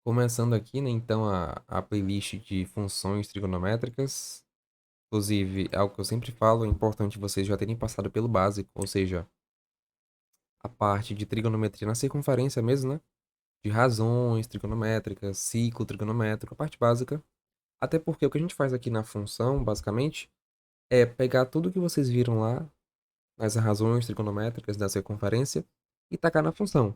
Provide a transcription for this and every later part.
Começando aqui, né, então, a playlist de funções trigonométricas. Inclusive, é algo que eu sempre falo, é importante vocês já terem passado pelo básico, ou seja, a parte de trigonometria na circunferência mesmo, né? De razões trigonométricas, ciclo trigonométrico, a parte básica. Até porque o que a gente faz aqui na função, basicamente, é pegar tudo que vocês viram lá, nas razões trigonométricas da circunferência, e tacar na função,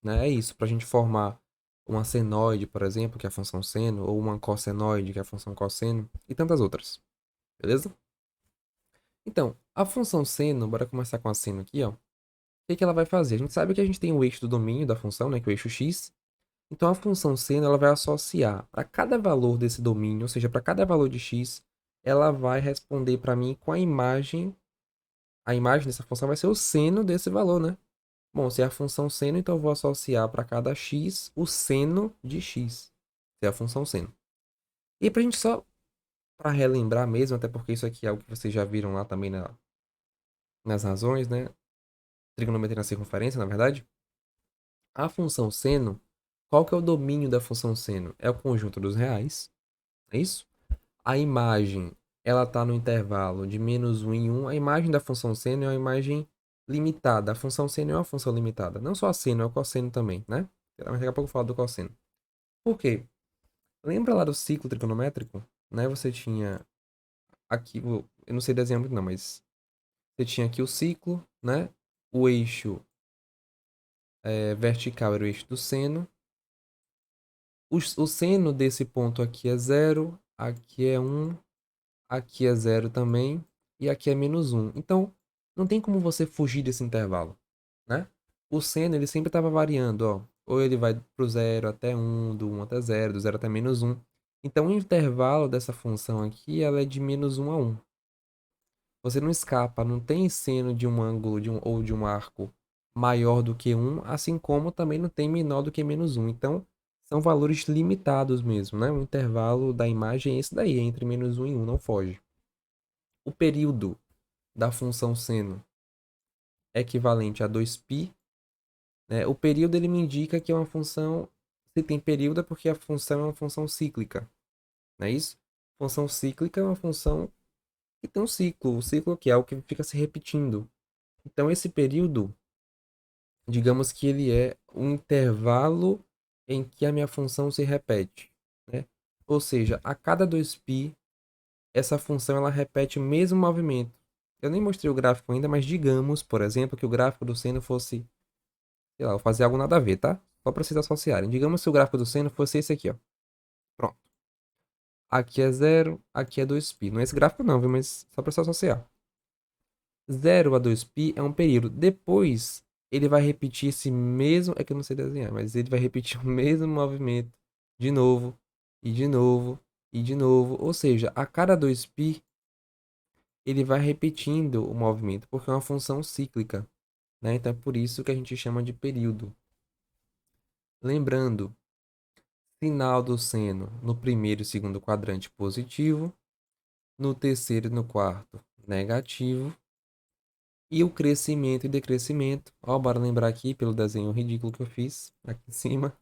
né? É isso, para a gente formar uma senoide, por exemplo, que é a função seno, ou uma cossenoide, que é a função cosseno, e tantas outras, beleza? Então, a função seno, bora começar com a seno aqui, ó. O que que ela vai fazer? A gente sabe que a gente tem o eixo do domínio da função, né, que é o eixo x. Então, a função seno, ela vai associar para cada valor desse domínio, ou seja, para cada valor de x, ela vai responder para mim com a imagem dessa função vai ser o seno desse valor, né? Bom, se é a função seno, então eu vou associar para cada x o seno de x. Se é a função seno. E para a gente só para relembrar mesmo, até porque isso aqui é algo que vocês já viram lá também nas razões, né? Trigonometria na circunferência, na verdade. A função seno, qual que é o domínio da função seno? É o conjunto dos reais, é isso? A imagem, ela está no intervalo de -1 em 1. A imagem da função seno é uma imagem limitada. A função seno é uma função limitada. Não só a seno, é o cosseno também, né? Mas daqui a pouco eu falo do cosseno. Por quê? Lembra lá do ciclo trigonométrico? Né? Você tinha aqui, eu não sei desenhar muito não, mas você tinha aqui o ciclo, né? O eixo vertical era o eixo do seno. O seno desse ponto aqui é zero, aqui é 1, aqui é zero também, e aqui é -1. Então, não tem como você fugir desse intervalo, né? O seno, ele sempre estava variando, ó. Ou ele vai pro zero até 1, do 1 até zero, do zero até -1. Então, o intervalo dessa função aqui, ela é de -1 a 1. Você não escapa, não tem seno de um ângulo ou de um arco maior do que 1, assim como também não tem menor do que -1. Então, são valores limitados mesmo, né? O intervalo da imagem é esse daí, é entre -1 e 1, não foge. O período da função seno é equivalente a 2π, né? O período ele me indica que é uma função, se tem período é porque a função é uma função cíclica, não é isso? Função cíclica é uma função que tem um ciclo, o ciclo que é o que fica se repetindo. Então esse período, digamos que ele é um intervalo em que a minha função se repete, né? Ou seja, a cada 2π, essa função ela repete o mesmo movimento. Eu nem mostrei o gráfico ainda, mas digamos, por exemplo, que o gráfico do seno fosse, sei lá, vou fazer algo nada a ver, tá? Só para vocês associarem. Digamos que o gráfico do seno fosse esse aqui, ó. Pronto. Aqui é zero, aqui é 2π. Não é esse gráfico não, viu? Mas só para você associar. 0 a 2π é um período. Depois, ele vai repetir esse mesmo. É que eu não sei desenhar, mas ele vai repetir o mesmo movimento de novo, e de novo, e de novo. Ou seja, a cada 2π, ele vai repetindo o movimento, porque é uma função cíclica, né? Então é por isso que a gente chama de período. Lembrando, sinal do seno no primeiro e segundo quadrante positivo, no terceiro e no quarto negativo. E o crescimento e decrescimento. Ó, bora lembrar aqui pelo desenho ridículo que eu fiz aqui em cima.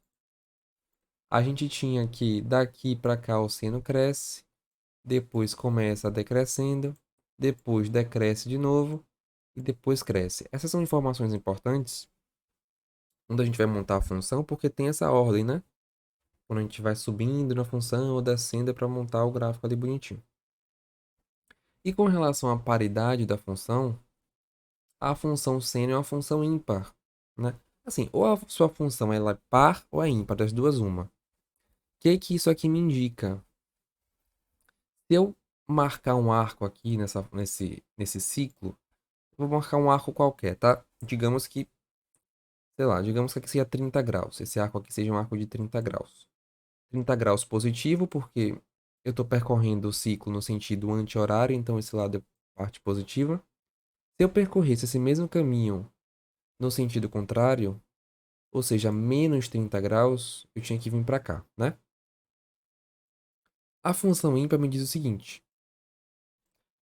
A gente tinha que daqui para cá o seno cresce, depois começa decrescendo, depois decresce de novo e depois cresce. Essas são informações importantes quando a gente vai montar a função, porque tem essa ordem, né? Quando a gente vai subindo na função ou descendo é para montar o gráfico ali bonitinho. E com relação à paridade da função, a função seno é uma função ímpar, né? Assim, ou a sua função ela é par ou é ímpar, das duas uma. O que isso aqui me indica? Se eu marcar um arco aqui nesse ciclo, eu vou marcar um arco qualquer, tá? Digamos que, sei lá, digamos que aqui seja 30 graus. Esse arco aqui seja um arco de 30 graus. 30 graus positivo, porque eu estou percorrendo o ciclo no sentido anti-horário, então esse lado é parte positiva. Se eu percorresse esse mesmo caminho no sentido contrário, ou seja, menos 30 graus, eu tinha que vir para cá, né? A função ímpar me diz o seguinte: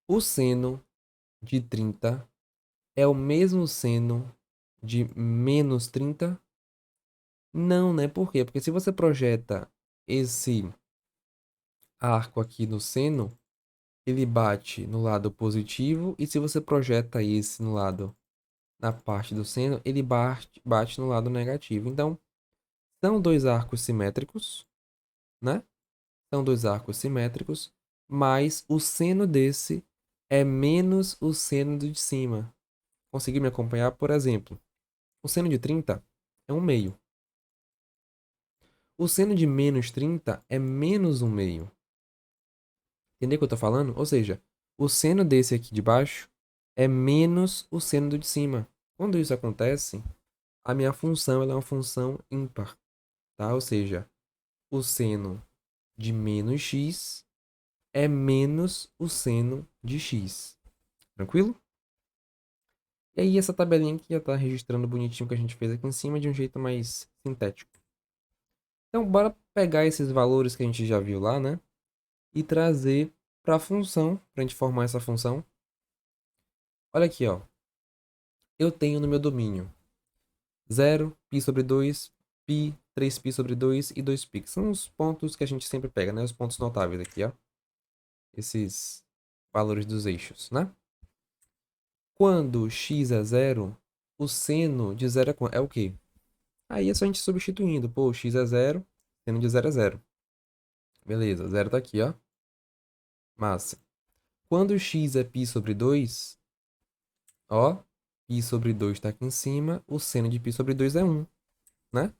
o seno de 30 é o mesmo seno de -30? Não, né? Por quê? Porque se você projeta esse arco aqui no seno, ele bate no lado positivo, e se você projeta esse no lado, na parte do seno, ele bate no lado negativo. Então, são dois arcos simétricos, né? São dois arcos simétricos, mas o seno desse é menos o seno do de cima. Conseguiu me acompanhar? Por exemplo, o seno de 30 é 1/2. O seno de menos 30 é menos 1/2. Entendeu o que eu tô falando? Ou seja, o seno desse aqui de baixo é menos o seno do de cima. Quando isso acontece, a minha função ela é uma função ímpar, tá? Ou seja, o seno de menos x é menos o seno de x. Tranquilo? E aí essa tabelinha aqui já está registrando bonitinho o que a gente fez aqui em cima de um jeito mais sintético. Então, bora pegar esses valores que a gente já viu lá, né? E trazer para a função, para a gente formar essa função. Olha aqui, ó. Eu tenho no meu domínio 0, π sobre 2, π, 3π sobre 2 e 2π. Que são os pontos que a gente sempre pega, né? Os pontos notáveis aqui, ó. Esses valores dos eixos, né? Quando x é 0, o seno de 0 é o quê? Aí é só a gente substituindo. Pô, x é 0, seno de 0 é 0. Beleza, 0 tá aqui, ó. Massa. Quando x é π sobre 2, ó, π sobre 2 tá aqui em cima, o seno de π sobre 2 é 1, né?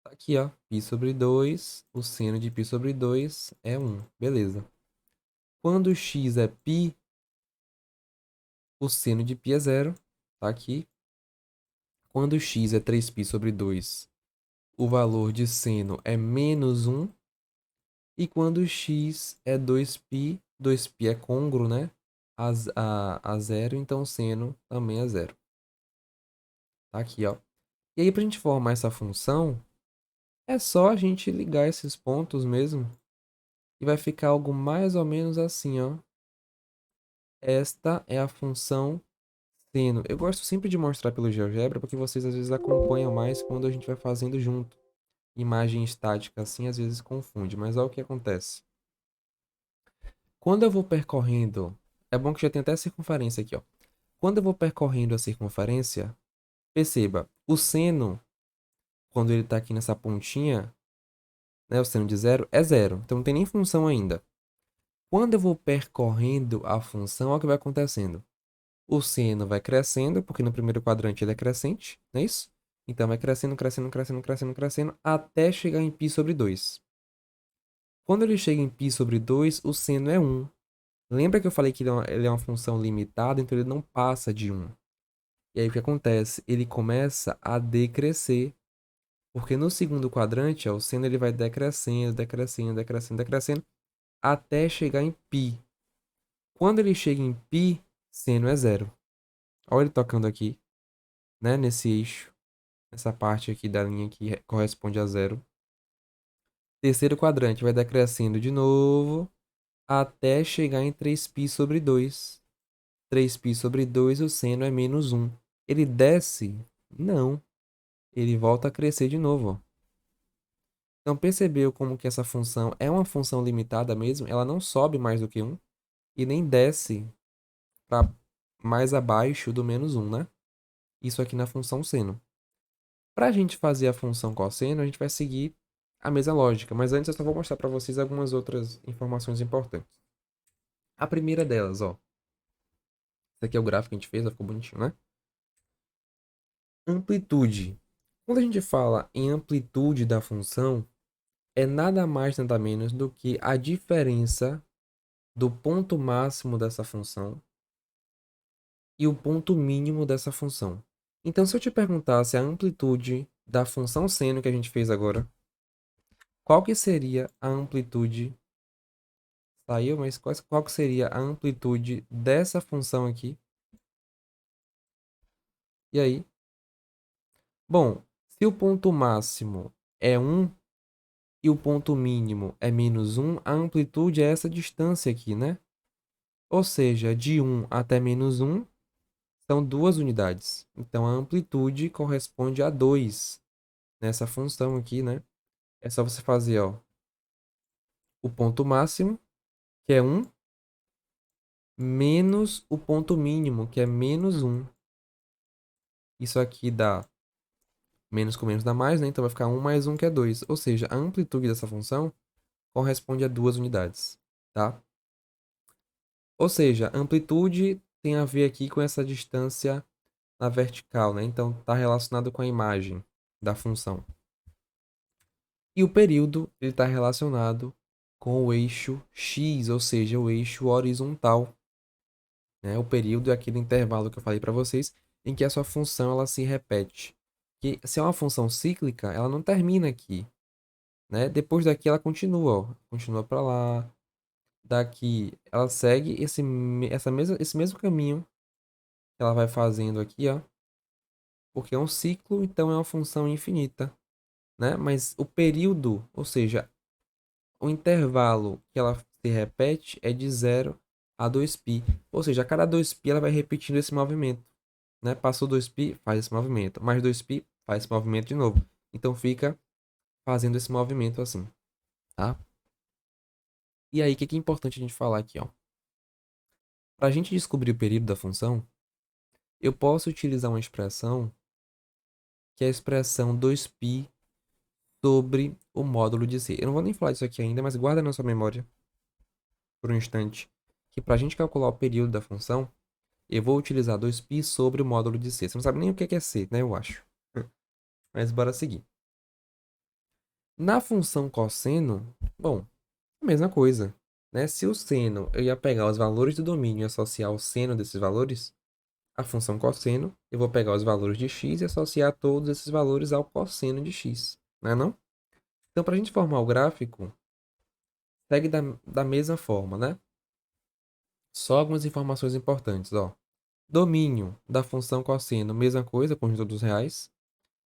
Tá aqui, ó, π sobre 2, o seno de π sobre 2 é 1. Beleza. Quando x é π, o seno de π é 0, tá aqui. Quando x é 3π sobre 2, o valor de seno é menos 1. E quando x é 2π, 2π é congruo, né? A 0, então o seno também é 0. Tá aqui, ó. E aí, para a gente formar essa função, é só a gente ligar esses pontos mesmo. E vai ficar algo mais ou menos assim, ó. Esta é a função seno. Eu gosto sempre de mostrar pelo GeoGebra, porque vocês às vezes acompanham mais quando a gente vai fazendo junto. Imagem estática assim, às vezes confunde, mas olha o que acontece. Quando eu vou percorrendo, é bom que já tem até a circunferência aqui, ó. Quando eu vou percorrendo a circunferência, perceba, o seno, quando ele está aqui nessa pontinha, né, o seno de 0 é 0. Então não tem nem função ainda. Quando eu vou percorrendo a função, olha o que vai acontecendo. O seno vai crescendo, porque no primeiro quadrante ele é crescente, não é isso? Então vai crescendo, crescendo, crescendo, crescendo, crescendo, até chegar em π sobre 2. Quando ele chega em π sobre 2, o seno é 1. Lembra que eu falei que ele é uma função limitada, então ele não passa de 1. E aí o que acontece? Ele começa a decrescer. Porque no segundo quadrante, ó, o seno ele vai decrescendo, decrescendo, decrescendo, decrescendo, até chegar em π. Quando ele chega em π, seno é 0. Olha ele tocando aqui, né, nesse eixo, nessa parte aqui da linha que corresponde a 0. Terceiro quadrante vai decrescendo de novo, até chegar em 3π sobre 2. 3π sobre 2, o seno é menos 1. Ele desce? Não. Ele volta a crescer de novo, ó. Então, percebeu como que essa função é uma função limitada mesmo? Ela não sobe mais do que 1 e nem desce para mais abaixo do menos 1, né? Isso aqui na função seno. Para a gente fazer a função cosseno, a gente vai seguir a mesma lógica. Mas antes eu só vou mostrar para vocês algumas outras informações importantes. A primeira delas, ó. Esse aqui é o gráfico que a gente fez, ficou bonitinho, né? Amplitude. Quando a gente fala em amplitude da função, é nada mais nada menos do que a diferença do ponto máximo dessa função e o ponto mínimo dessa função. Então, se eu te perguntasse a amplitude da função seno que a gente fez agora, qual que seria a amplitude? Saiu, mas qual que seria a amplitude dessa função aqui? E aí? Bom, se o ponto máximo é 1 e o ponto mínimo é menos 1, a amplitude é essa distância aqui, né? Ou seja, de 1 até menos 1 são 2 unidades. Então, a amplitude corresponde a 2, nessa função aqui, né? É só você fazer, ó, o ponto máximo, que é 1, menos o ponto mínimo, que é menos 1. Isso aqui dá menos com menos dá mais, né? Então vai ficar 1 mais 1, que é 2. Ou seja, a amplitude dessa função corresponde a 2 unidades, tá? Ou seja, amplitude tem a ver aqui com essa distância na vertical, né? Então está relacionado com a imagem da função. E o período ele está relacionado com o eixo x, ou seja, o eixo horizontal, né? O período é aquele intervalo que eu falei para vocês em que a sua função ela se repete. Que se é uma função cíclica, ela não termina aqui, né? Depois daqui ela continua, ó, continua para lá. Daqui ela segue esse mesmo caminho que ela vai fazendo aqui, ó, porque é um ciclo, então é uma função infinita, né? Mas o período, ou seja, o intervalo que ela se repete é de 0 a 2π. Ou seja, a cada 2π ela vai repetindo esse movimento, né? Passou 2π, faz esse movimento. Mais 2π, faz esse movimento de novo. Então fica fazendo esse movimento assim, tá? E aí, o que é importante a gente falar aqui, ó? Para a gente descobrir o período da função, eu posso utilizar uma expressão que é a expressão 2π sobre o módulo de C. Eu não vou nem falar disso aqui ainda, mas guarda na sua memória por um instante que para a gente calcular o período da função, eu vou utilizar 2π sobre o módulo de C. Você não sabe nem o que é C, né? Eu acho. Mas bora seguir. Na função cosseno, bom, a mesma coisa, né? Se o seno eu ia pegar os valores do domínio e associar o seno desses valores, a função cosseno, eu vou pegar os valores de x e associar todos esses valores ao cosseno de x, né não? Então, para a gente formar o gráfico, segue da mesma forma, né? Só algumas informações importantes, ó. Domínio da função cosseno, mesma coisa, conjunto dos reais.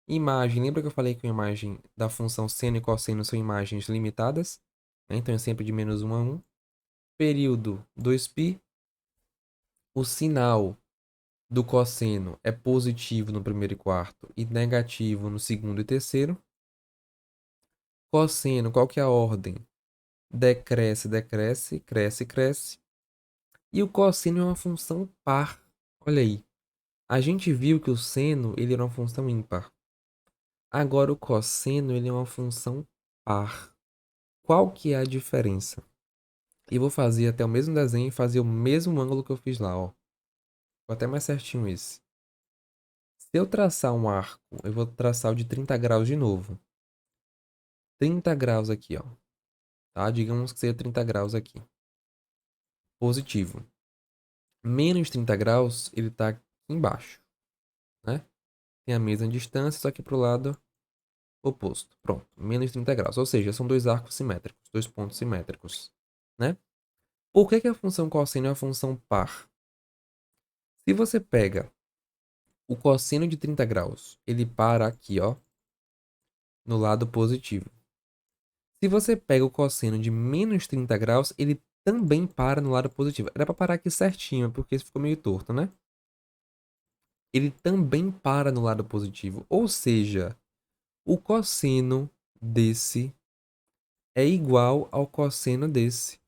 Imagem, lembra que eu falei que a imagem da função seno e cosseno são imagens limitadas? Né? Então, é sempre de menos 1 a 1. Período, 2π. O sinal do cosseno é positivo no primeiro e quarto e negativo no segundo e terceiro. Cosseno, qual que é a ordem? Decresce, decresce, cresce, cresce. E o cosseno é uma função par. Olha aí. A gente viu que o seno ele era uma função ímpar. Agora o cosseno ele é uma função par. Qual que é a diferença? E vou fazer até o mesmo desenho e fazer o mesmo ângulo que eu fiz lá, ó. Vou até mais certinho esse. Se eu traçar um arco, eu vou traçar o de 30 graus de novo. 30 graus aqui, ó. Tá? Digamos que seja 30 graus aqui. Positivo. Menos 30 graus, ele tá aqui embaixo, né? Tem a mesma distância, só que pro lado oposto. Pronto, menos 30 graus. Ou seja, são dois arcos simétricos, dois pontos simétricos, né? Por que a função cosseno é uma função par? Se você pega o cosseno de 30 graus, ele para aqui, ó, no lado positivo. Se você pega o cosseno de menos 30 graus, ele também para no lado positivo. Era para parar aqui certinho, porque isso ficou meio torto, né? Ele também para no lado positivo. Ou seja, o cosseno desse é igual ao cosseno desse.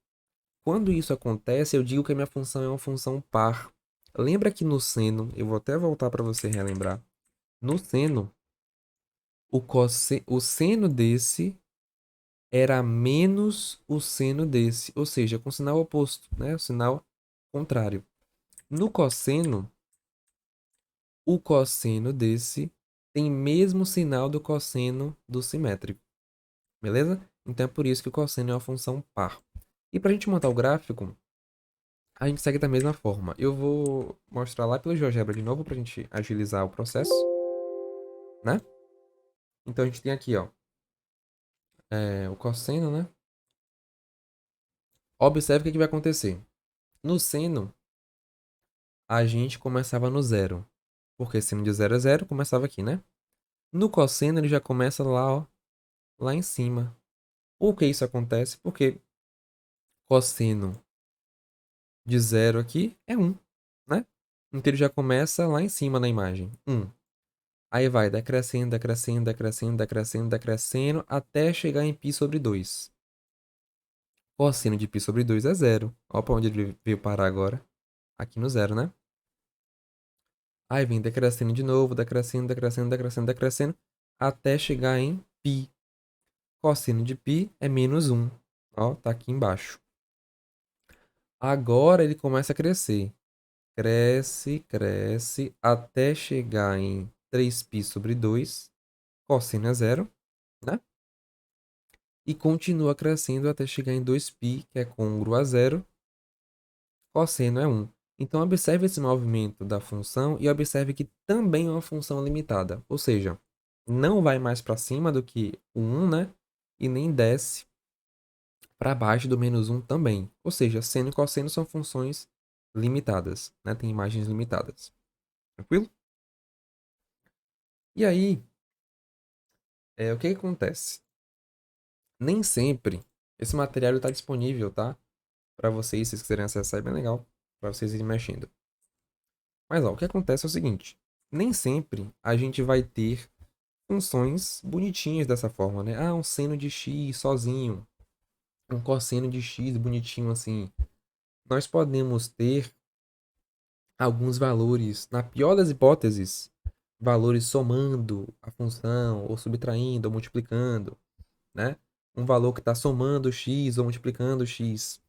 Quando isso acontece, eu digo que a minha função é uma função par. Lembra que no seno, eu vou até voltar para você relembrar. No seno, o seno desse era menos o seno desse, ou seja, com sinal oposto, né? O sinal contrário. No cosseno, o cosseno desse tem mesmo sinal do cosseno do simétrico, beleza? Então é por isso que o cosseno é uma função par. E para a gente montar o gráfico, a gente segue da mesma forma. Eu vou mostrar lá pelo GeoGebra de novo para a gente agilizar o processo, né? Então a gente tem aqui, ó, o cosseno, né? Observe o que vai acontecer. No seno, a gente começava no zero, porque seno de 0 é 0, começava aqui, né? No cosseno, ele já começa lá, ó, lá em cima. Por que isso acontece? Porque cosseno de 0 aqui é 1, né? Então ele já começa lá em cima na imagem, 1. Aí vai decrescendo, decrescendo, decrescendo, decrescendo, decrescendo, até chegar em π sobre 2. Cosseno de π sobre 2 é zero. Olha para onde ele veio parar agora. Aqui no zero, né? Aí vem decrescendo de novo, decrescendo, decrescendo, decrescendo, decrescendo, até chegar em π. Cosseno de π é menos 1. Ó, tá aqui embaixo. Agora ele começa a crescer. Cresce, cresce, até chegar em 3π sobre 2. Cosseno é zero, né? E continua crescendo até chegar em 2π, que é congruo a zero. Cosseno é 1. Então, observe esse movimento da função e observe que também é uma função limitada. Ou seja, não vai mais para cima do que o 1, né? E nem desce para baixo do menos 1 também. Ou seja, seno e cosseno são funções limitadas, né? Tem imagens limitadas. Tranquilo? E aí, o que acontece? Nem sempre esse material está disponível, tá? Para vocês, se vocês quiserem acessar, é bem legal. Para vocês irem mexendo. Mas ó, o que acontece é o seguinte: nem sempre a gente vai ter funções bonitinhas dessa forma, né? Ah, um seno de x sozinho, um cosseno de x bonitinho assim. Nós podemos ter alguns valores, na pior das hipóteses, valores somando a função, ou subtraindo, ou multiplicando, né? Um valor que está somando x ou multiplicando x.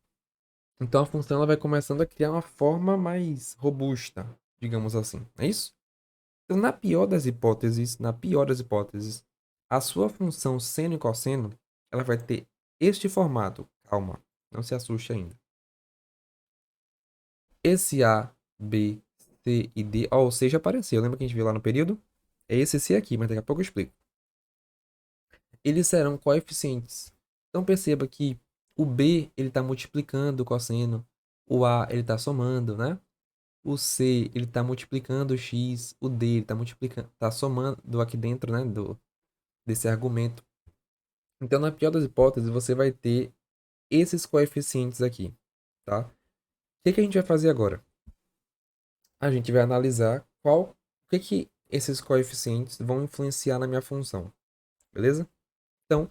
Então a função ela vai começando a criar uma forma mais robusta, digamos assim. É isso? Então, na pior das hipóteses, a sua função seno e cosseno, ela vai ter este formato. Calma, não se assuste ainda. Esse A, B, C e D, ó, o C já apareceu, lembra que a gente viu lá no período? É esse C aqui, mas daqui a pouco eu explico. Eles serão coeficientes. Então perceba que o B, ele está multiplicando o cosseno, o A, ele está somando, né? O C, ele está multiplicando o x, o D, ele está multiplicando, tá somando aqui dentro, né, desse argumento. Então, na pior das hipóteses, você vai ter esses coeficientes aqui, tá? O que a gente vai fazer agora? A gente vai analisar o que esses coeficientes vão influenciar na minha função, beleza? Então,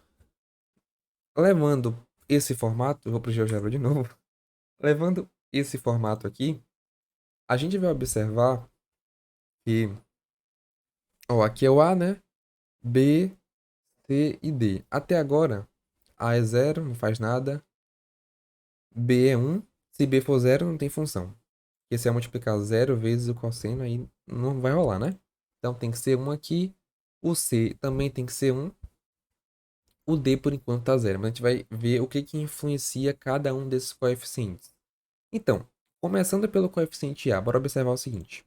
levando esse formato, eu vou para o GeoGebra de novo. Levando esse formato aqui, a gente vai observar que, ó, aqui é o A, né? B, C e D. Até agora, A é zero, não faz nada. B é 1. Se B for zero, não tem função. Porque se eu multiplicar zero vezes o cosseno, aí não vai rolar, né? Então tem que ser 1 aqui. O C também tem que ser 1. O D, por enquanto, tá zero. Mas a gente vai ver o que influencia cada um desses coeficientes. Então, começando pelo coeficiente A, bora observar o seguinte.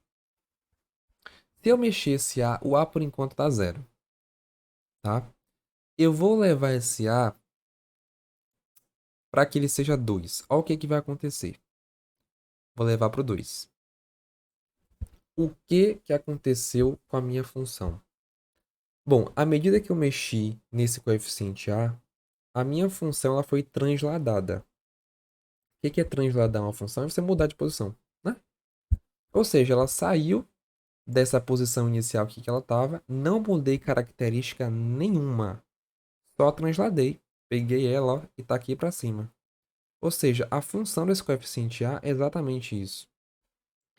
Se eu mexer esse A, o A por enquanto tá zero. Tá? Eu vou levar esse A para que ele seja 2. Olha o que vai acontecer. Vou levar para o 2. O que aconteceu com a minha função? Bom, à medida que eu mexi nesse coeficiente a minha função ela foi transladada. O que é transladar uma função? É você mudar de posição, né? Ou seja, ela saiu dessa posição inicial que ela estava, não mudei característica nenhuma, só transladei, peguei ela ó, e está aqui para cima. Ou seja, a função desse coeficiente A é exatamente isso.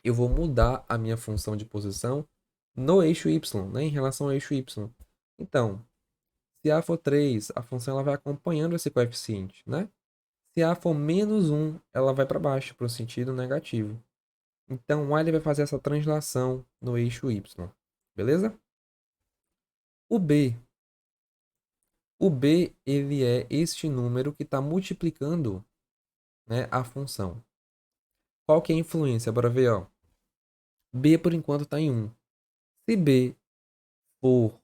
Eu vou mudar a minha função de posição no eixo y, né, em relação ao eixo y. Então, se A for 3, a função ela vai acompanhando esse coeficiente, né? Se A for menos 1, ela vai para baixo, para o sentido negativo. Então, A ele vai fazer essa translação no eixo y, beleza? O B. O B, ele é este número que está multiplicando, né, a função. Qual que é a influência? Bora ver, ó. B, por enquanto, está em 1. Se B for...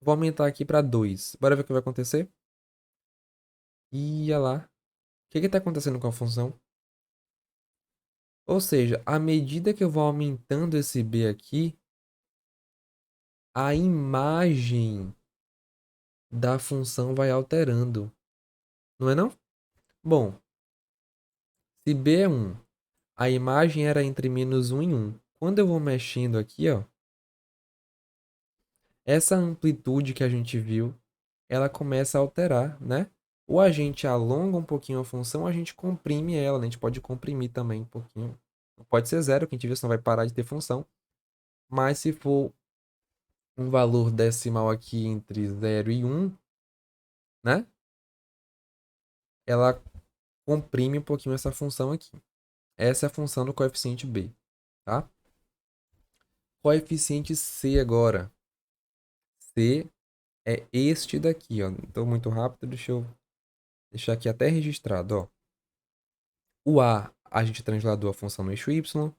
Vou aumentar aqui para 2. Bora ver o que vai acontecer? Ia lá. O que está acontecendo com a função? Ou seja, à medida que eu vou aumentando esse B aqui, a imagem da função vai alterando. Não é não? Bom, se B é 1, a imagem era entre menos 1 e 1. Quando eu vou mexendo aqui, ó, essa amplitude que a gente viu, ela começa a alterar, né? Ou a gente alonga um pouquinho a função, ou a gente comprime ela, né? A gente pode comprimir também um pouquinho. Não pode ser zero, que a gente viu, senão vai parar de ter função. Mas se for um valor decimal aqui entre 0 e 1, né? Ela comprime um pouquinho essa função aqui. Essa é a função do coeficiente b, tá? Coeficiente c agora. C é este daqui, ó. Então, muito rápido, deixa eu deixar aqui até registrado, ó. O a gente transladou a função no eixo y.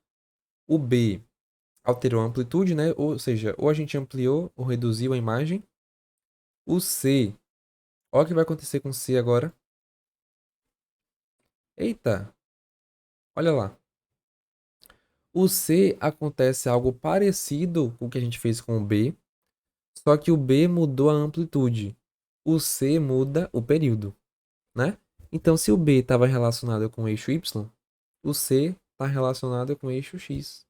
O b alterou a amplitude, né? Ou seja, ou a gente ampliou ou reduziu a imagem. O c, olha o que vai acontecer com o c agora. Eita, olha lá. O c acontece algo parecido com o que a gente fez com o b, só que o b mudou a amplitude. O c muda o período, né? Então, se o b estava relacionado com o eixo y, o c está relacionado com o eixo x,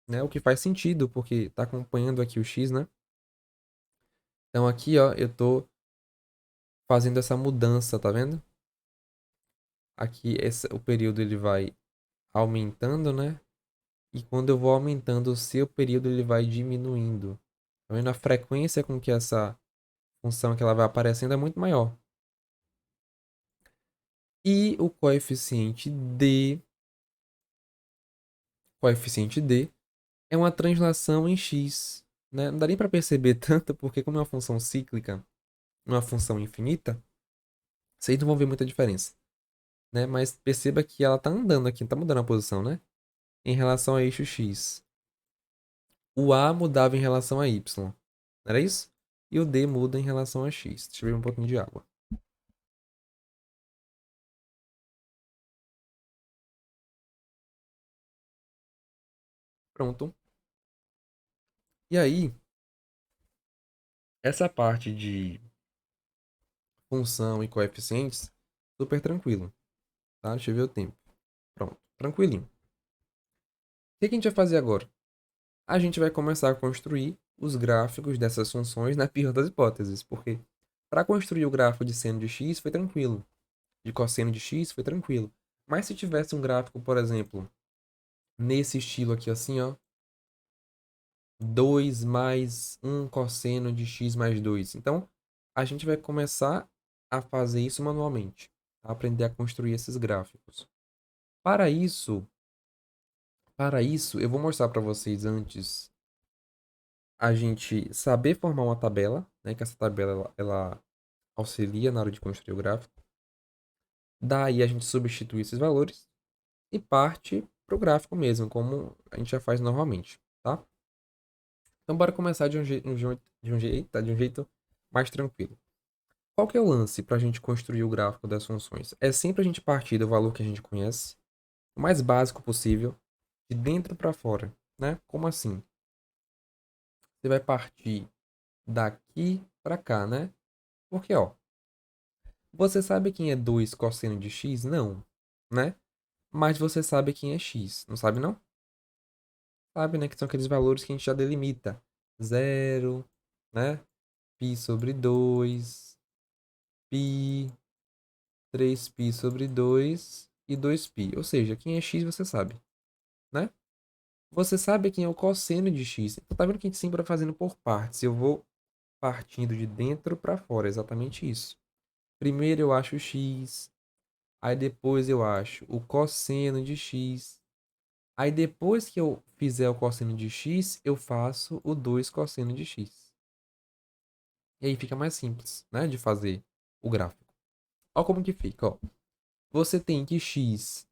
né? O que faz sentido, porque está acompanhando aqui o x, né? Então, aqui, ó, eu estou fazendo essa mudança, tá vendo? Aqui, o período ele vai aumentando, né? E quando eu vou aumentando o seu período, ele vai diminuindo. Tá vendo? A frequência com que essa função que ela vai aparecendo é muito maior. E o coeficiente D é uma translação em x, né? Não dá nem para perceber tanto, porque como é uma função cíclica, uma função infinita, vocês não vão ver muita diferença, né? Mas perceba que ela tá andando aqui, não tá mudando a posição, né? Em relação ao eixo x. O A mudava em relação a y, não era isso? E o D muda em relação a x. Deixa eu beber um pouquinho de água. Pronto. E aí, essa parte de função e coeficientes, super tranquilo, tá? Deixa eu ver o tempo. Pronto, tranquilinho. O que que a gente vai fazer agora? A gente vai começar a construir os gráficos dessas funções na pior das hipóteses, porque para construir o gráfico de seno de x foi tranquilo, de cosseno de x foi tranquilo. Mas se tivesse um gráfico, por exemplo, nesse estilo aqui assim, ó, 2 mais 1 cosseno de x mais 2. Então, a gente vai começar a fazer isso manualmente, a aprender a construir esses gráficos. Para isso, para isso, eu vou mostrar para vocês antes a gente saber formar uma tabela, né? Que essa tabela ela auxilia na hora de construir o gráfico. Daí a gente substitui esses valores e parte para o gráfico mesmo, como a gente já faz normalmente, tá? Então bora começar de um jeito mais tranquilo. Qual que é o lance para a gente construir o gráfico das funções? É sempre a gente partir do valor que a gente conhece, o mais básico possível, de dentro para fora, né? Como assim? Você vai partir daqui para cá, né? Porque, ó, você sabe quem é 2 cosseno de x? Não, né? Mas você sabe quem é x, não sabe não? Sabe, né? Que são aqueles valores que a gente já delimita. Zero, né? Π sobre 2, π, 3π sobre 2 e 2π. Ou seja, quem é x você sabe, né? Você sabe quem é o cosseno de x. Então tá vendo que a gente sempre vai fazendo por partes. Eu vou partindo de dentro para fora, exatamente isso. Primeiro eu acho x, aí depois eu acho o cosseno de x. Aí depois que eu fizer o cosseno de x, eu faço o 2 cosseno de x. E aí fica mais simples, né, de fazer o gráfico. Olha como que fica, ó. Você tem que x,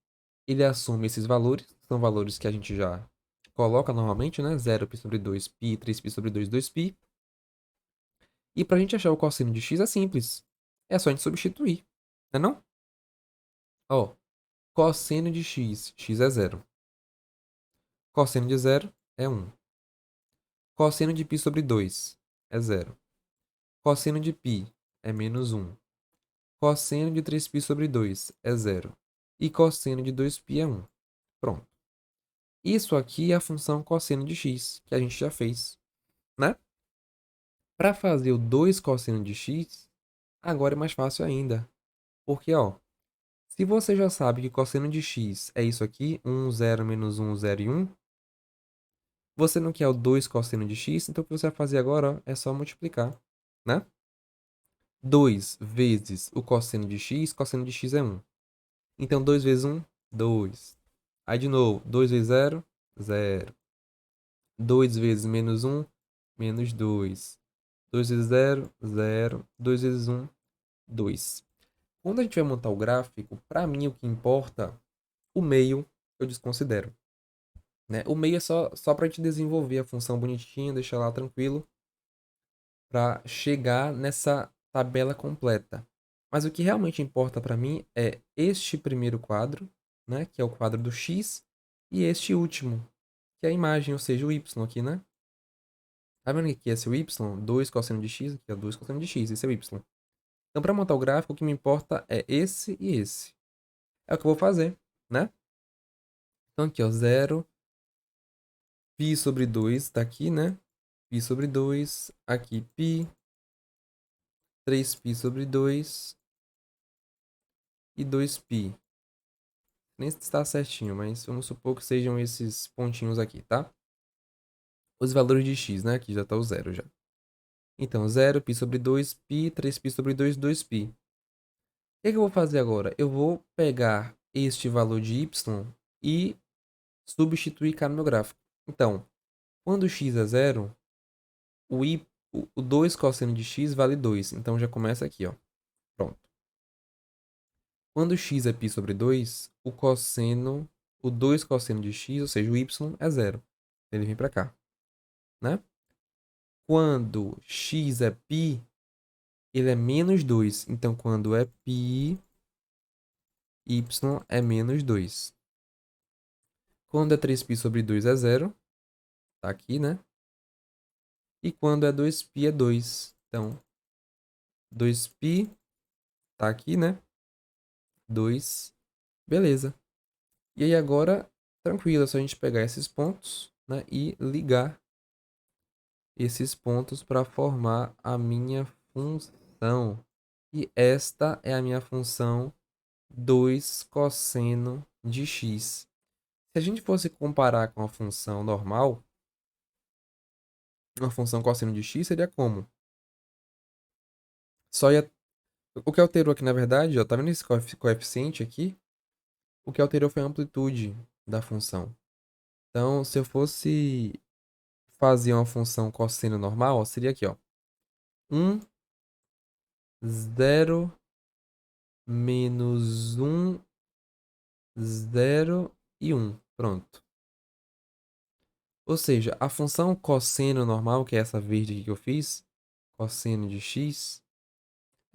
ele assume esses valores, são valores que a gente já coloca normalmente, né? 0π sobre 2π, 3π sobre 2, 2π. E pra gente achar o cosseno de x é simples. É só a gente substituir, não é não? Ó, cosseno de x, x é zero. Cosseno de zero é 1. Cosseno de π sobre 2 é zero. Cosseno de π é menos 1. Cosseno de 3π sobre 2 é zero. E cosseno de 2π é 1. Pronto. Isso aqui é a função cosseno de x, que a gente já fez, né? Para fazer o 2 cosseno de x, agora é mais fácil ainda. Porque, ó, se você já sabe que cosseno de x é isso aqui, 1, 0, menos 1, 0 e 1, você não quer o 2 cosseno de x, então o que você vai fazer agora, ó, é só multiplicar, né? 2 vezes o cosseno de x é 1. Então, 2 vezes 1, 2. Aí, de novo, 2 vezes 0, 0. 2 vezes menos 1, menos 2. 2 vezes 0, 0. 2 vezes 1, 2. Quando a gente vai montar o gráfico, para mim o que importa, o meio eu desconsidero. Né? O meio é só para a gente desenvolver a função bonitinha, deixar lá tranquilo, para chegar nessa tabela completa. Mas o que realmente importa para mim é este primeiro quadro, né, que é o quadro do x, e este último, que é a imagem, ou seja, o y aqui, né? Tá vendo que aqui é seu y? 2 cosseno de x, aqui é 2 cosseno de x, esse é o y. Então, para montar o gráfico, o que me importa é esse e esse. É o que eu vou fazer, né? Então, aqui, ó, 0, π sobre 2, tá aqui, né? Π sobre 2, aqui π, 3π sobre 2 e 2π. Nem está certinho, mas vamos supor que sejam esses pontinhos aqui, tá? Os valores de x, né? Aqui já tá o zero já. Então, 0, π sobre 2, π, 3π sobre 2, 2π. O que eu vou fazer agora? Eu vou pegar este valor de y e substituir cá no meu gráfico. Então, quando x é zero, o 2 cosseno de x vale 2. Então, já começa aqui, ó. Pronto. Quando x é π sobre 2, o 2 cosseno de x, ou seja, o y, é zero. Ele vem para cá, né? Quando x é π, ele é menos 2. Então, quando é π, y é menos 2. Quando é 3π sobre 2 é zero. Tá aqui, né? E quando é 2π é 2. Então, 2π tá aqui, né? 2. Beleza. E aí agora, tranquilo, é só a gente pegar esses pontos, né, e ligar esses pontos para formar a minha função. E esta é a minha função 2 cosseno de x. Se a gente fosse comparar com a função normal, uma função cosseno de x seria como? Só ia... O que alterou aqui, na verdade, ó, tá vendo esse coeficiente aqui? O que alterou foi a amplitude da função. Então, se eu fosse fazer uma função cosseno normal, ó, seria aqui, ó. 1, 0, menos 1, 0 e 1. Pronto. Ou seja, a função cosseno normal, que é essa verde aqui que eu fiz, cosseno de x,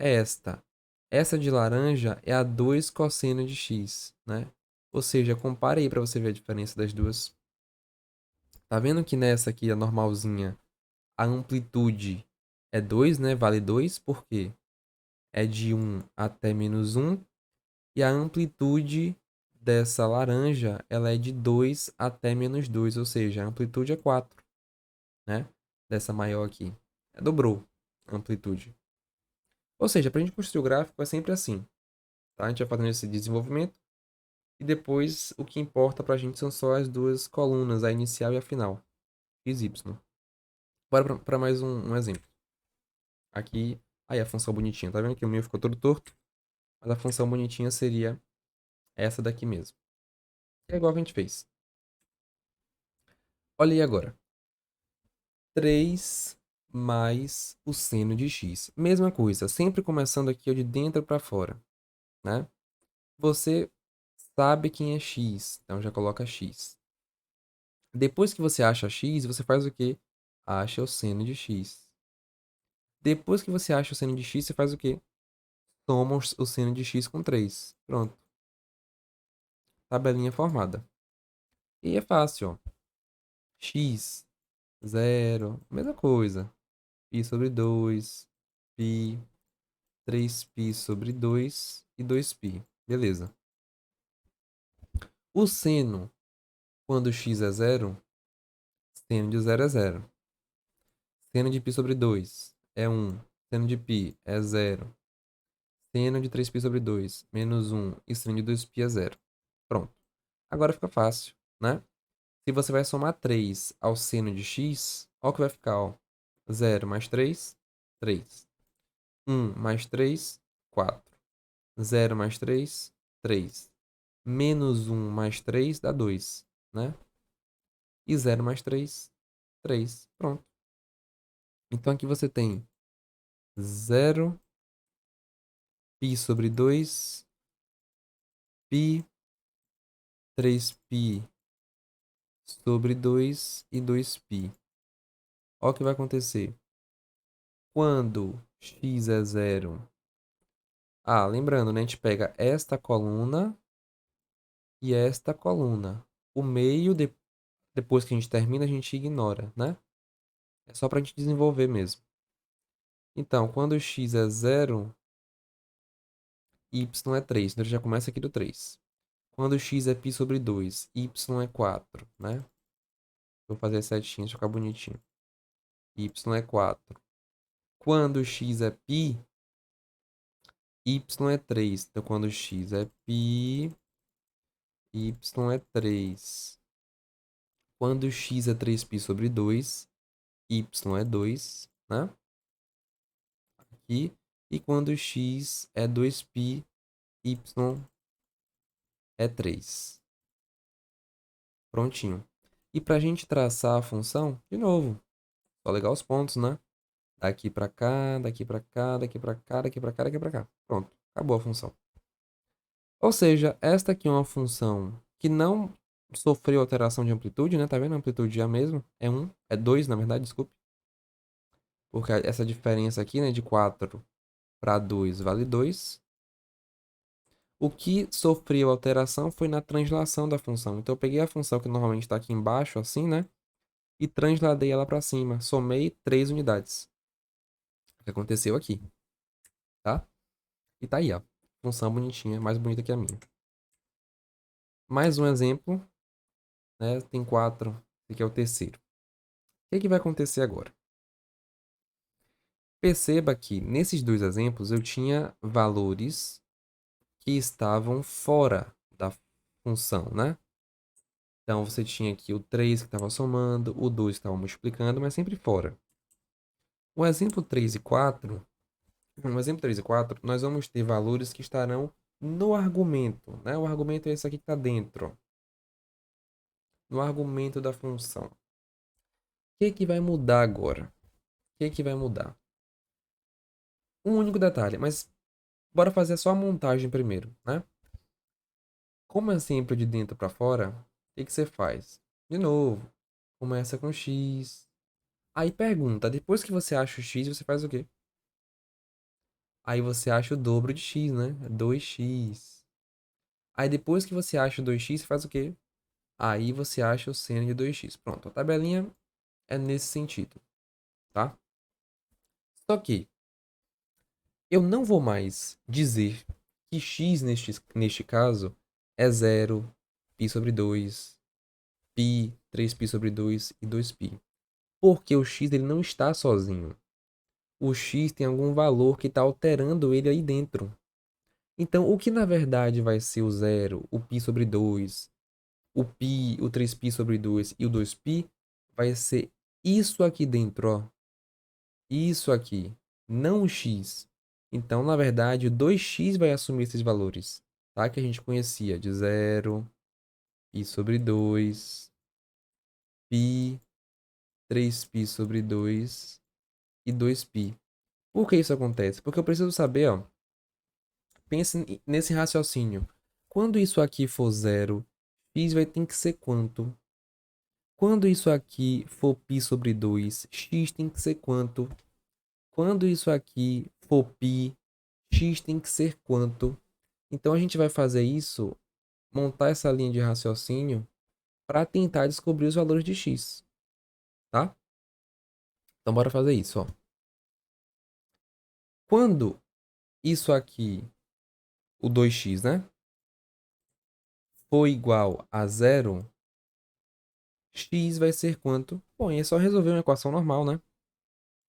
é esta. Essa de laranja é a 2 cosseno de x, né? Ou seja, compare aí para você ver a diferença das duas. Tá vendo que nessa aqui, a normalzinha, a amplitude é 2, né? Vale 2, por quê? É de 1 até menos 1. E a amplitude dessa laranja, ela é de 2 até menos 2, ou seja, a amplitude é 4, né? Dessa maior aqui. Dobrou a amplitude. Ou seja, para a gente construir o gráfico é sempre assim, tá? A gente vai fazendo esse desenvolvimento e depois o que importa para a gente são só as duas colunas, a inicial e a final, x, y. Bora para mais um exemplo. Aqui, aí a função bonitinha, tá vendo que o meu ficou todo torto? Mas a função bonitinha seria essa daqui mesmo. É igual que a gente fez. Olha aí agora. 3 mais o seno de x. Mesma coisa, sempre começando aqui ó, de dentro para fora, né? Você sabe quem é x, então já coloca x. Depois que você acha x, você faz o quê? Acha o seno de x. Depois que você acha o seno de x, você faz o quê? Toma o seno de x com 3. Pronto. Tabelinha formada. E é fácil, ó. X, 0, mesma coisa. Π sobre 2, π, 3π sobre 2 e 2π. Beleza. O seno, quando x é zero, seno de zero é zero. Seno de π sobre 2 é 1. Seno de π é 0. Seno de 3π sobre 2 menos 1. E seno de 2π é 0. Pronto. Agora fica fácil, né? Se você vai somar 3 ao seno de x, olha o que vai ficar, ó. 0 mais 3, 3. 1 mais 3, 4. 0 mais 3, 3. Menos 1 mais 3 dá 2, né? E 0 mais 3, 3. Pronto. Então aqui você tem 0 π sobre 2, π, 3π sobre 2 e 2π. Olha o que vai acontecer. Quando x é 0... Ah, lembrando, né? A gente pega esta coluna e esta coluna. O meio, depois que a gente termina, a gente ignora, né? É só pra gente desenvolver mesmo. Então, quando x é 0, y é 3. Então, já começa aqui do 3. Quando x é π sobre 2, y é 4, né? Vou fazer setinha, pra ficar bonitinho. Y é 4. Quando x é π, y é 3. Então, quando x é π, y é 3. Quando x é 3π sobre 2, y é 2, né? Aqui. E quando x é 2π, y é 3. Prontinho. E para a gente traçar a função, de novo, só ligar os pontos, né? Daqui para cá, daqui para cá, daqui para cá, daqui para cá, daqui para cá. Pronto, acabou a função. Ou seja, esta aqui é uma função que não sofreu alteração de amplitude, né? Tá vendo? A amplitude é a mesma. É 1, é 2, na verdade, desculpe. Porque essa diferença aqui, né, de 4 para 2 vale 2. O que sofreu alteração foi na translação da função. Então, eu peguei a função que normalmente está aqui embaixo, assim, né? E transladei ela para cima. Somei 3 unidades. O que aconteceu aqui, tá? E tá aí, ó. Função bonitinha, mais bonita que a minha. Mais um exemplo, né? Tem 4. Esse aqui é o terceiro. O que vai acontecer agora? Perceba que nesses dois exemplos eu tinha valores que estavam fora da função, né? Então você tinha aqui o 3 que estava somando, o 2 que estava multiplicando, mas sempre fora. O exemplo 3 e 4, no exemplo 3 e 4, nós vamos ter valores que estarão no argumento, né? O argumento é esse aqui que está dentro, ó, no argumento da função. O que vai mudar agora? O que vai mudar? Um único detalhe, mas bora fazer só a montagem primeiro, né? Como é sempre de dentro para fora, o que você faz? De novo, começa com x. Aí pergunta, depois que você acha o x, você faz o quê? Aí você acha o dobro de x, né? 2x. Aí depois que você acha o 2x, você faz o quê? Aí você acha o seno de 2x. Pronto, a tabelinha é nesse sentido, tá? Só que eu não vou mais dizer que x neste caso é 0, π sobre 2, π, 3π sobre 2 e 2π. Porque o x ele não está sozinho. O x tem algum valor que está alterando ele aí dentro. Então, o que na verdade vai ser o 0, o π sobre 2, o π, o 3π sobre 2 e o 2π, vai ser isso aqui dentro, ó. Isso aqui, não o x. Então, na verdade, o 2x vai assumir esses valores, tá? Que a gente conhecia de 0, π sobre 2, π, 3π sobre 2 e 2π. Por que isso acontece? Porque eu preciso saber, ó. Pense nesse raciocínio. Quando isso aqui for 0, x vai ter que ser quanto? Quando isso aqui for π sobre 2, x tem que ser quanto? Quando isso aqui for π, x tem que ser quanto? Então a gente vai fazer isso, montar essa linha de raciocínio para tentar descobrir os valores de x, tá? Então bora fazer isso, ó. Quando isso aqui, o 2x, né, for igual a 0, x vai ser quanto? Bom, é só resolver uma equação normal, né?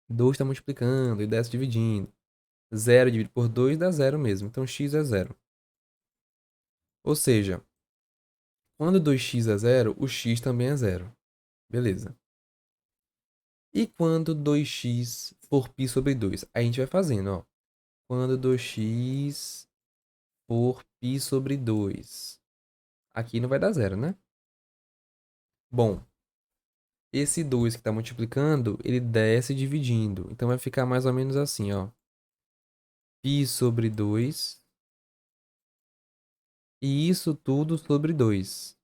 2 está multiplicando e desce dividindo. 0 dividido por 2 dá 0 mesmo. Então, x é 0. Ou seja, quando 2x é 0, o x também é 0. Beleza. E quando 2x for π sobre 2? Aí a gente vai fazendo, ó. Quando 2x for π sobre 2. Aqui não vai dar 0, né? Bom, esse 2 que está multiplicando, ele desce dividindo. Então vai ficar mais ou menos assim, ó. Π sobre 2. E isso tudo sobre 2.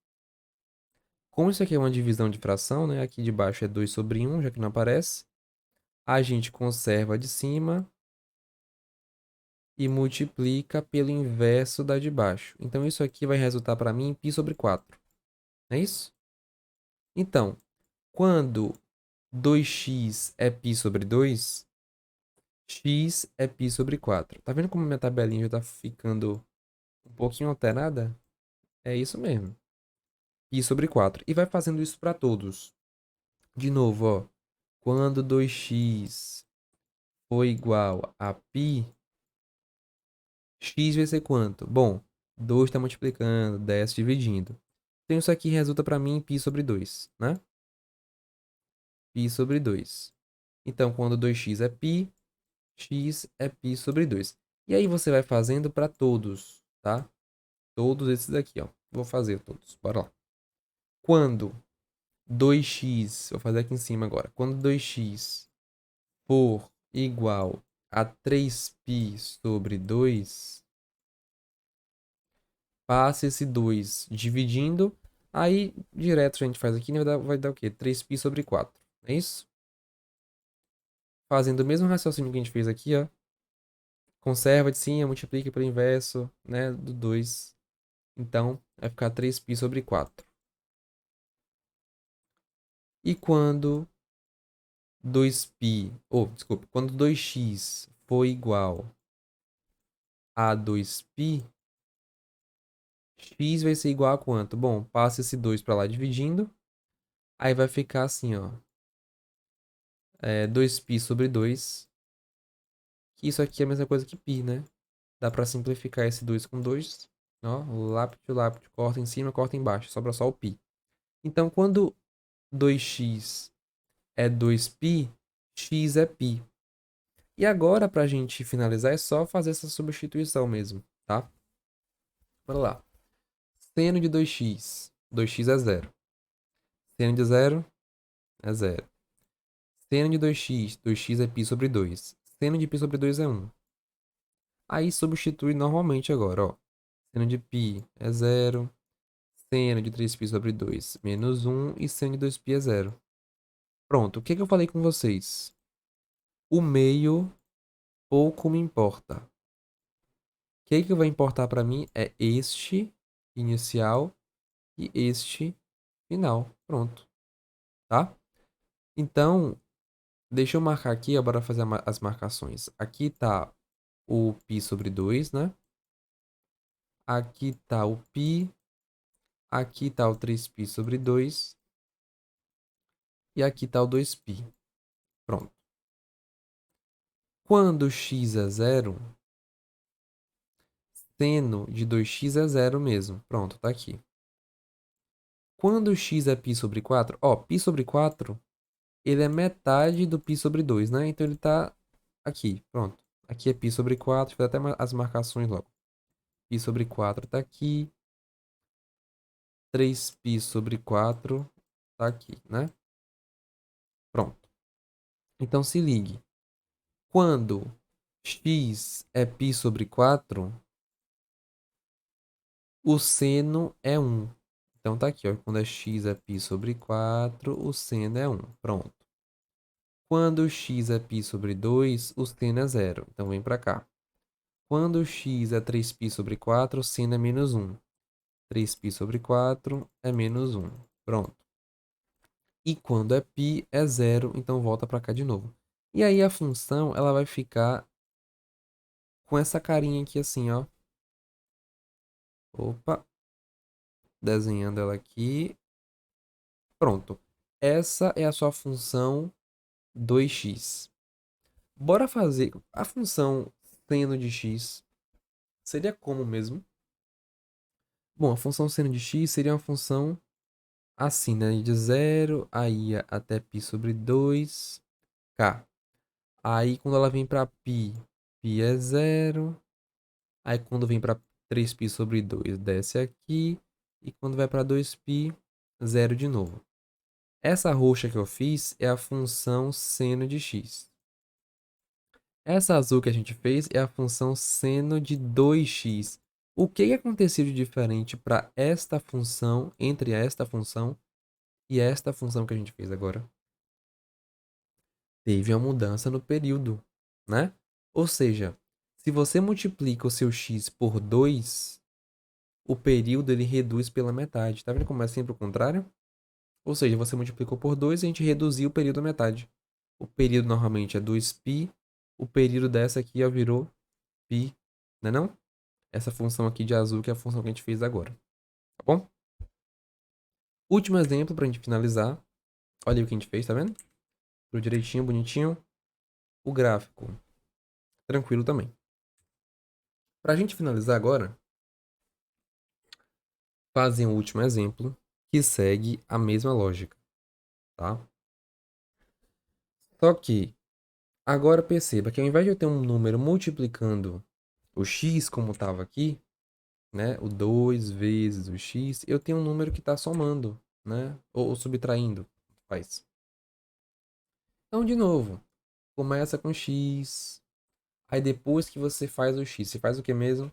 Como isso aqui é uma divisão de fração, né? Aqui de baixo é 2 sobre 1, já que não aparece. A gente conserva a de cima e multiplica pelo inverso da de baixo. Então, isso aqui vai resultar para mim em π sobre 4. É isso? Então, quando 2x é π sobre 2, x é π sobre 4. Tá vendo como minha tabelinha já tá ficando um pouquinho alterada? É isso mesmo. Π sobre 4. E vai fazendo isso para todos. De novo, ó. Quando 2x for igual a π, x vai ser quanto? Bom, 2 está multiplicando, desce dividindo. Então, isso aqui resulta para mim em π sobre 2, né? Π sobre 2. Então, quando 2x é π, x é π sobre 2. E aí você vai fazendo para todos, tá? Todos esses aqui, ó. Vou fazer todos. Bora lá. Quando 2x, vou fazer aqui em cima agora. Quando 2x for igual a 3π sobre 2, passa esse 2 dividindo. Aí, direto a gente faz aqui, né? Vai dar o quê? 3π sobre 4. É isso? Fazendo o mesmo raciocínio que a gente fez aqui, ó. Conserva de cima, multiplica pelo inverso, né? Do 2. Então, vai ficar 3π sobre 4. E quando 2π, desculpa, quando 2x for igual a 2π, x vai ser igual a quanto? Bom, passa esse 2 para lá dividindo. Aí vai ficar assim, ó. 2π sobre 2. Que isso aqui é a mesma coisa que π, né? Dá para simplificar esse 2 com 2. Ó, lápide, corta em cima, corta embaixo. Sobra só o π. Então, quando 2x é 2π, x é π. E agora, para a gente finalizar, é só fazer essa substituição mesmo, tá? Bora lá. Seno de 2x. 2x é 0. Seno de 0 é 0. Seno de 2x. 2x é π sobre 2. Seno de π sobre 2 é 1. Aí substitui normalmente agora, ó. Seno de π é 0. Seno de 3π sobre 2 menos 1. E seno de 2π é 0. Pronto. O que eu falei com vocês? O meio pouco me importa. O que vai importar para mim é este inicial e este final. Pronto. Tá? Então, deixa eu marcar aqui, ó, bora fazer as marcações. Aqui tá o π sobre 2, né? Aqui tá o π. Aqui tá o 3π sobre 2. E aqui tá o 2π. Pronto. Quando x é 0, seno de 2x é 0 mesmo. Pronto, tá aqui. Quando x é π sobre 4, ó, π sobre 4, ele é metade do π sobre 2, né? Então ele tá aqui, pronto. Aqui é π sobre 4, vou fazer até as marcações logo. Π sobre 4 tá aqui. 3π sobre 4 tá aqui, né? Pronto. Então se ligue. Quando x é π sobre 4, o seno é 1. Então tá aqui, ó. Quando x é π sobre 4, o seno é 1. Pronto. Quando x é π sobre 2, o seno é 0. Então vem pra cá. Quando x é 3π sobre 4, o seno é menos 1. 3π sobre 4 é menos 1. Pronto. E quando é π, é 0. Então volta pra cá de novo. E aí a função, ela vai ficar com essa carinha aqui assim, ó. Opa. Desenhando ela aqui. Pronto. Essa é a sua função 2x. Bora fazer a função seno de x. Seria como mesmo? Bom, a função seno de x seria uma função assim, né? De 0 a i até π sobre 2k. Aí quando ela vem para π é 0. Aí quando vem para 3π sobre 2 desce aqui. E quando vai para 2π, 0 de novo. Essa roxa que eu fiz é a função seno de x. Essa azul que a gente fez é a função seno de 2x. O que aconteceu de diferente para esta função, entre esta função e esta função que a gente fez agora? Teve uma mudança no período, né? Ou seja, se você multiplica o seu x por 2, o período ele reduz pela metade. Tá vendo como é sempre o contrário? Ou seja, você multiplicou por 2 e a gente reduziu o período à metade. O período normalmente é 2π, o período dessa aqui ó, virou π, né não? Essa função aqui de azul que é a função que a gente fez agora, tá bom? Último exemplo para a gente finalizar. Olha aí o que a gente fez, tá vendo? Tudo direitinho, bonitinho. O gráfico, tranquilo também. Para a gente finalizar agora, fazer um último exemplo que segue a mesma lógica, tá? Só que agora perceba que ao invés de eu ter um número multiplicando o x como estava aqui, né? O 2 vezes o x, eu tenho um número que está somando, né? Ou subtraindo, faz. Então, de novo, começa com x, aí depois que você faz o x, você faz o que mesmo?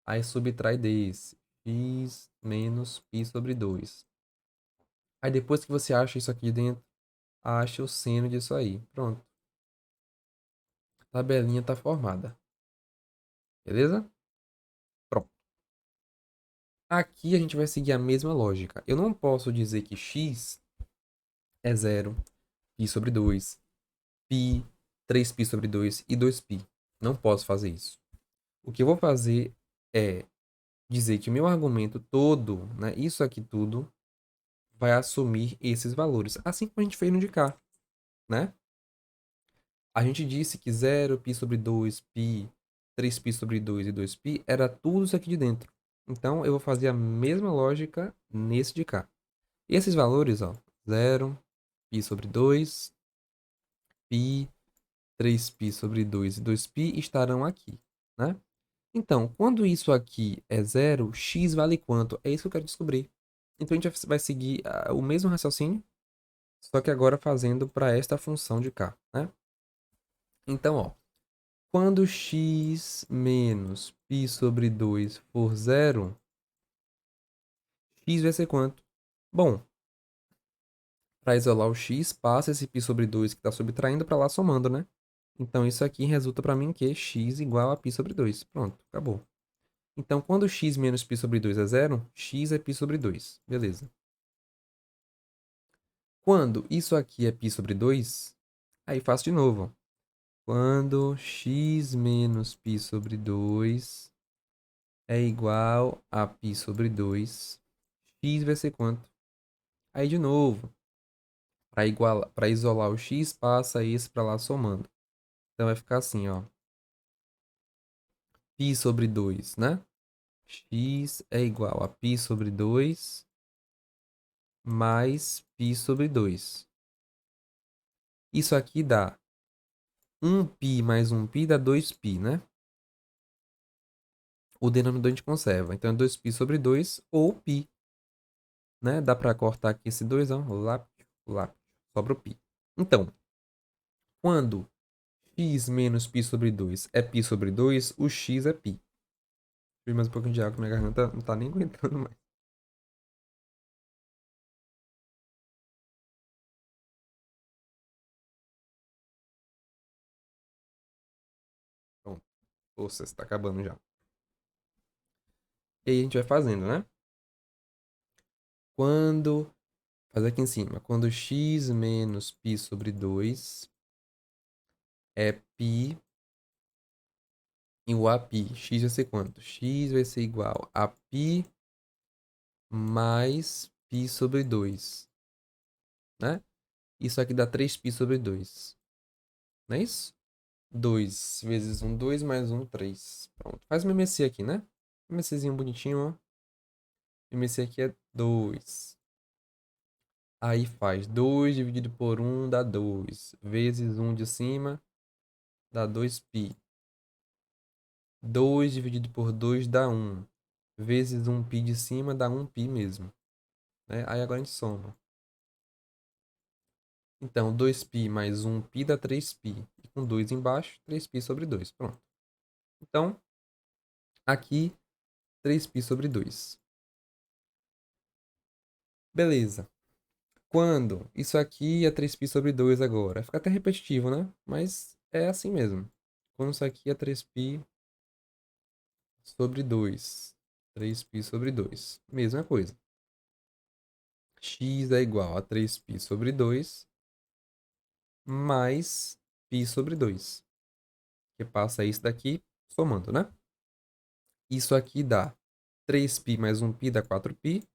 Aí subtrai desse, x menos π sobre 2. Aí depois que você acha isso aqui dentro, acha o seno disso aí. Pronto, a tabelinha está formada. Beleza? Pronto. Aqui a gente vai seguir a mesma lógica. Eu não posso dizer que x é 0, π sobre 2, π, 3π sobre 2 e 2π. Não posso fazer isso. O que eu vou fazer é dizer que o meu argumento todo, né, isso aqui tudo, vai assumir esses valores. Assim como a gente fez no de cá, né? A gente disse que 0, π sobre 2, π, 3π sobre 2 e 2π era tudo isso aqui de dentro. Então, eu vou fazer a mesma lógica nesse de cá. Esses valores, ó, 0, π sobre 2, π, 3π sobre 2 e 2π estarão aqui, né? Então, quando isso aqui é 0, x vale quanto? É isso que eu quero descobrir. Então, a gente vai seguir o mesmo raciocínio, só que agora fazendo para esta função de cá, né? Então, ó, quando x menos π sobre 2 for 0, x vai ser quanto? Bom, para isolar o x, passa esse π sobre 2 que está subtraindo para lá somando, né? Então, isso aqui resulta para mim que x igual a π sobre 2. Pronto, acabou. Então, quando x menos π sobre 2 é 0, x é π sobre 2. Beleza. Quando isso aqui é π sobre 2, aí faço de novo. Quando x menos π sobre 2 é igual a π sobre 2, x vai ser quanto? Aí de novo, para isolar o x, passa esse para lá somando. Então vai ficar assim, ó. π sobre 2, né? X é igual a π sobre 2 mais π sobre 2. Isso aqui dá 1π mais 1π dá 2π, né? O denominador a gente conserva. Então é 2π sobre 2 ou π, né? Dá para cortar aqui esse 2, ó. Lápis, lápis. Sobra o π. Então, quando x menos π sobre 2 é π sobre 2, o x é π. Tive mais um pouquinho de água, minha garganta não tá nem aguentando mais. Pronto. Força, está acabando já. E aí a gente vai fazendo, né? Quando... Faz aqui em cima. Quando x menos π sobre 2 é π igual a π. X vai ser quanto? X vai ser igual a π mais π sobre 2, né? Isso aqui dá 3π sobre 2. Não é isso? 2 vezes 1, 2 mais 1, 3. Pronto. Faz um MSC aqui, né? MSCzinho bonitinho, ó. MSC aqui é 2. Aí faz 2 dividido por 1 dá 2. Vezes 1 de cima dá 2π. 2 dividido por 2 dá 1. Vezes 1π de cima dá 1π mesmo. Né? Aí agora a gente soma. Então, 2π mais 1π dá 3π. E com 2 embaixo, 3π sobre 2. Pronto. Então, aqui, 3π sobre 2. Beleza. Quando isso aqui é 3π sobre 2 agora. Fica até repetitivo, né? Mas é assim mesmo. Quando isso aqui é 3π sobre 2. 3π sobre 2. Mesma coisa. X é igual a 3π sobre 2 mais π sobre 2. Que passa isso daqui somando, né? Isso aqui dá 3π mais 1π dá 4π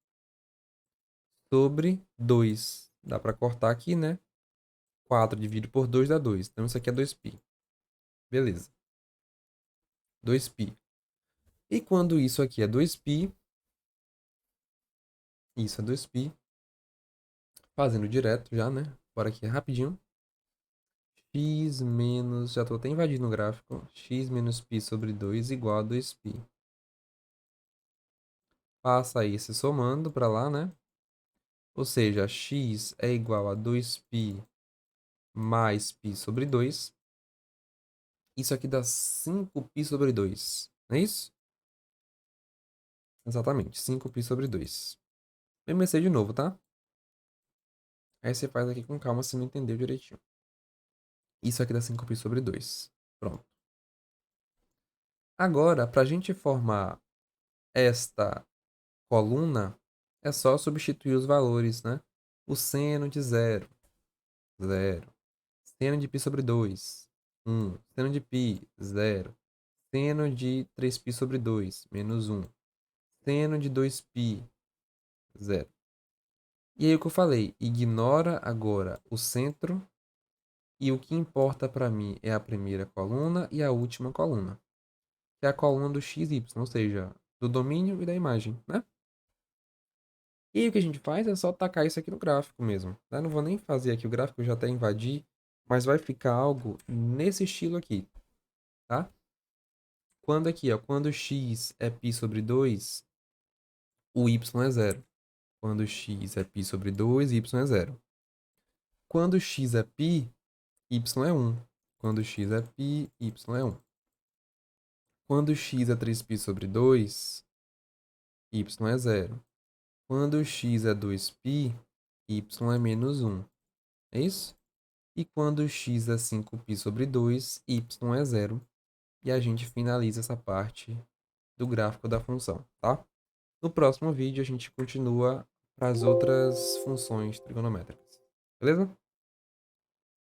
sobre 2. Dá para cortar aqui, né? 4 dividido por 2 dá 2. Então isso aqui é 2π. Beleza. 2π. E quando isso aqui é 2π, isso é 2π, fazendo direto já, né? Bora aqui rapidinho. X menos, já tô até invadindo o gráfico, x menos π sobre 2 igual a 2π. Passa aí se somando para lá, né? Ou seja, x é igual a 2π mais π sobre 2. Isso aqui dá 5π sobre 2, não é isso? Exatamente, 5π sobre 2. Vou MSC de novo, tá? Aí você faz aqui com calma se não entendeu direitinho. Isso aqui dá 5π sobre 2. Pronto. Agora, para a gente formar esta coluna, é só substituir os valores, né? O seno de 0, 0. Seno de π sobre 2, 1. Seno de π, 0. Seno de 3π sobre 2, menos 1. Seno de 2π, 0. E aí o que eu falei, ignora agora o centro e o que importa para mim é a primeira coluna e a última coluna, que é a coluna do x, y, ou seja, do domínio e da imagem, né? E aí o que a gente faz é só tacar isso aqui no gráfico mesmo, né? Não vou nem fazer aqui o gráfico, eu já até invadi, mas vai ficar algo nesse estilo aqui, tá? Quando aqui, ó, quando x é π sobre 2, o y é 0. Quando x é π sobre 2, y é 0. Quando x é π, y é 1. Quando x é π, y é 1. Quando x é 3π sobre 2, y é 0. Quando x é 2π, y é menos 1. É isso? E quando x é 5π sobre 2, y é 0. E a gente finaliza essa parte do gráfico da função, tá? No próximo vídeo a gente continua para as outras funções trigonométricas. Beleza?